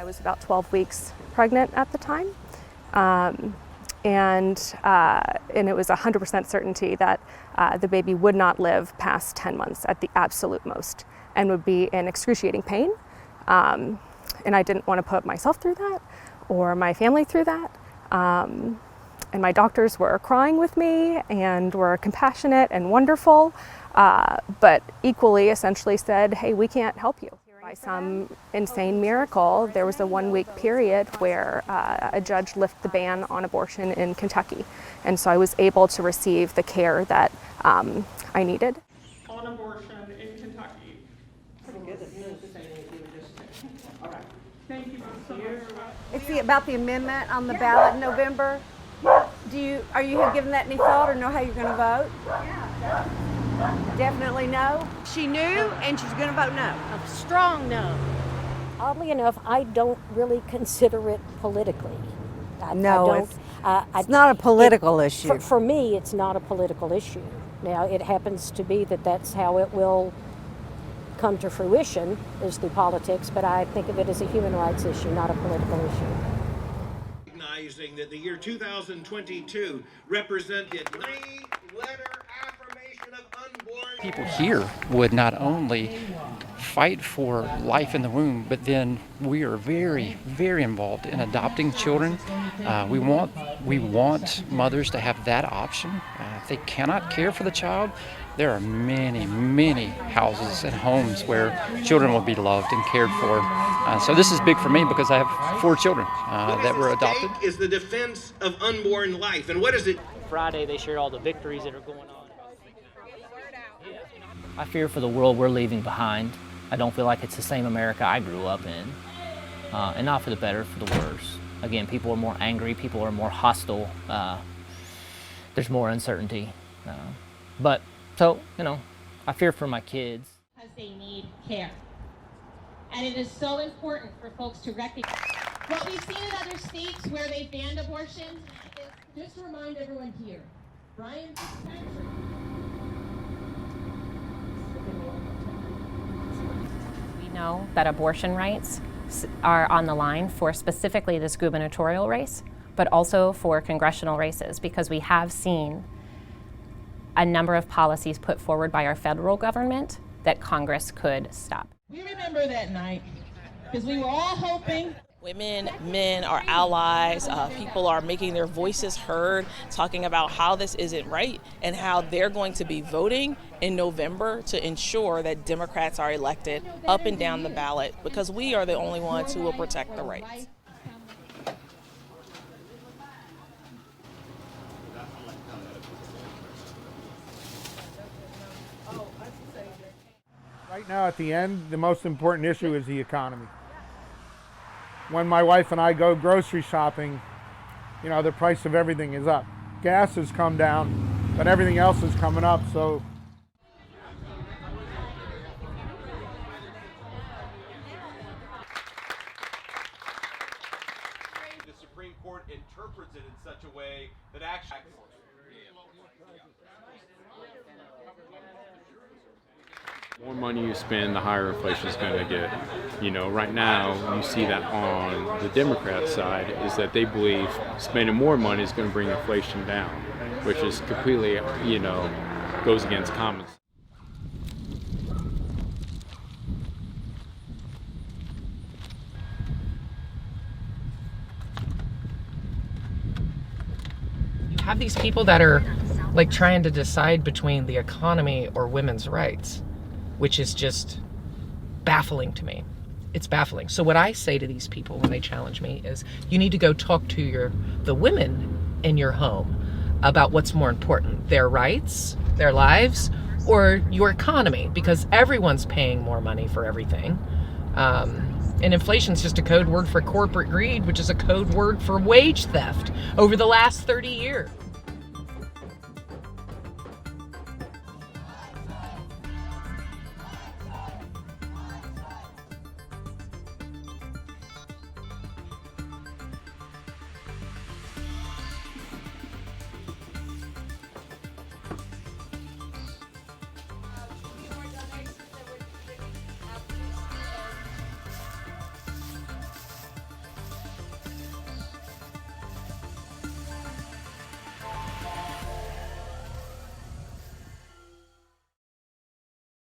I was about 12 weeks pregnant at the time, and it was 100% certainty that the baby would not live past 10 months at the absolute most and would be in excruciating pain. And I didn't want to put myself through that or my family through that. And my doctors were crying with me and were compassionate and wonderful, but equally essentially said, hey, we can't help you. By some insane miracle, there was a 1-week period where a judge lifted the ban on abortion in Kentucky. And so I was able to receive the care that I needed. On abortion in Kentucky. All right. Thank you so much. It's about the amendment on the ballot in November. Are you giving that any thought or know how you're going to vote? Yeah. Definitely no. She knew and she's going to vote no. A strong no. Oddly enough, I don't really consider it politically. It's not a political issue. For me, it's not a political issue. Now, it happens to be that that's how it will come to fruition, is through politics, but I think of it as a human rights issue, not a political issue. Recognizing that the year 2022 represented 3-letter affirmation of unborn. People here would not only fight for life in the womb, but then we are very, very involved in adopting children. We want mothers to have that option. If they cannot care for the child, there are many, many houses and homes where children will be loved and cared for. So this is big for me because I have 4 children that were adopted. Is the defense of unborn life, and what is it? Friday they shared all the victories that are going on. I fear for the world we're leaving behind. I don't feel like it's the same America I grew up in, and not for the better, for the worse. Again, people are more angry, people are more hostile, there's more uncertainty. I fear for my kids. Because they need care. And it is so important for folks to recognize. What we've seen in other states where they've banned abortion is, just to remind everyone here, Brian Fitzpatrick. We know that abortion rights are on the line for specifically this gubernatorial race, but also for congressional races, because we have seen a number of policies put forward by our federal government that Congress could stop. We remember that night because we were all hoping. Women, men are allies. People are making their voices heard, talking about how this isn't right and how they're going to be voting in November to ensure that Democrats are elected up and down the ballot, because we are the only ones who will protect the rights. Right now, at the end, the most important issue is the economy. When my wife and I go grocery shopping, the price of everything is up. Gas has come down, but everything else is coming up, so. The Supreme Court interprets it in such a way that actually. The more money you spend, the higher inflation is going to get. Right now, you see that on the Democrat side is that they believe spending more money is going to bring inflation down, which is completely, goes against common sense. You have these people that are like trying to decide between the economy or women's rights, which is just baffling to me. It's baffling. So what I say to these people when they challenge me is, you need to go talk to the women in your home about what's more important, their rights, their lives, or your economy, because everyone's paying more money for everything. And inflation's just a code word for corporate greed, which is a code word for wage theft over the last 30 years.